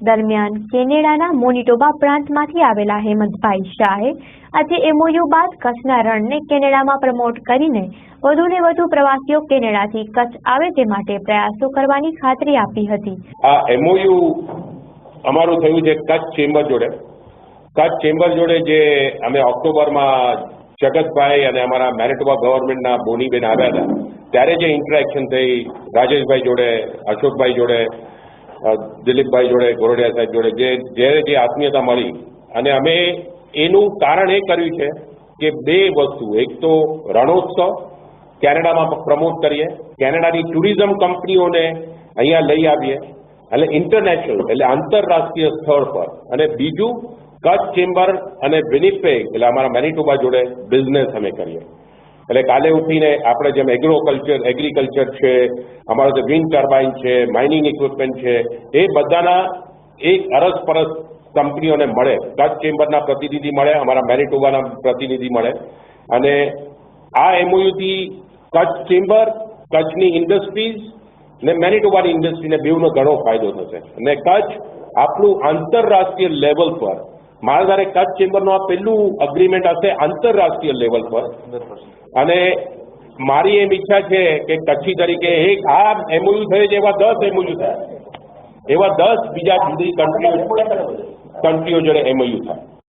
દરમિયાન કેનેડાના મોનિટોબા પ્રાંતમાંથી આવેલા હેમંતભાઈ શાહે આજે એમઓયુ બાદ કચ્છના રણને કેનેડામાં પ્રમોટ કરીને વધુને વધુ પ્રવાસીઓ કેનેડાથી કચ્છ આવે તે માટે પ્રયાસો કરવાની ખાતરી આપી હતી। આ એમઓયુ અમારું થયું છે કચ્છ ચેમ્બર જોડે। કચ્છ ચેમ્બર જોડે જે અમે ઓક્ટોબરમાં જગતભાઈ અને અમારા મેનિટોબા ગવર્મેન્ટના બોનીબેન આવ્યા હતા ત્યારે જે ઇન્ટરેક્શન થઈ રાજેશભાઈ જોડે, અશોકભાઈ જોડે, દિલીપભાઈ જોડે, ગોરડિયા સાહેબ જોડે જે આત્મીયતા મળી અને અમે એનું કારણ એ કર્યું છે કે બે વસ્તુ, એક તો રણોત્સવ કેનેડામાં પ્રમોટ કરીએ, કેનેડાની ટુરિઝમ કંપનીઓને અહીંયા લઈ આવીએ એટલે ઇન્ટરનેશનલ એટલે આંતરરાષ્ટ્રીય સ્થળ પર, અને બીજું કચ્છ ચેમ્બર અને વિનિપેગ એટલે અમારા મેનિટોબા જોડે બિઝનેસ અમે કરીએ। એટલે કાલે ઉઠીને આપણે જેમ એગ્રીકલ્ચર છે, અમારો જે વિન્ડ ટર્બાઇન છે, માઇનિંગ ઇક્વિપમેન્ટ છે, એ બધાના એક અરસપરસ કંપનીઓને મળે, કચ્છ ચેમ્બરના પ્રતિનિધિ મળે, અમારા મેનિટોબાના પ્રતિનિધિ મળે, અને આ એમઓયુથી કચ્છ ચેમ્બર, કચ્છની ઇન્ડસ્ટ્રીઝ ને મેનિટોબાની ઇન્ડસ્ટ્રીને બેઉનો ઘણો ફાયદો થશે। અને કચ્છ આપણું આંતરરાષ્ટ્રીય લેવલ પર, મારા ધારે કચ્છ ચેમ્બરનું આ પહેલું અગ્રીમેન્ટ હશે આંતરરાષ્ટ્રીય લેવલ પર, અને મારી એમ ઈચ્છા છે કે કચ્છી તરીકે એક આ એમઓયુ થયે એવા 10 એમઓયુ થાય, એવા 10 બીજા જુદી કંટ્રીઓ જોડે એમઓયુ થાય।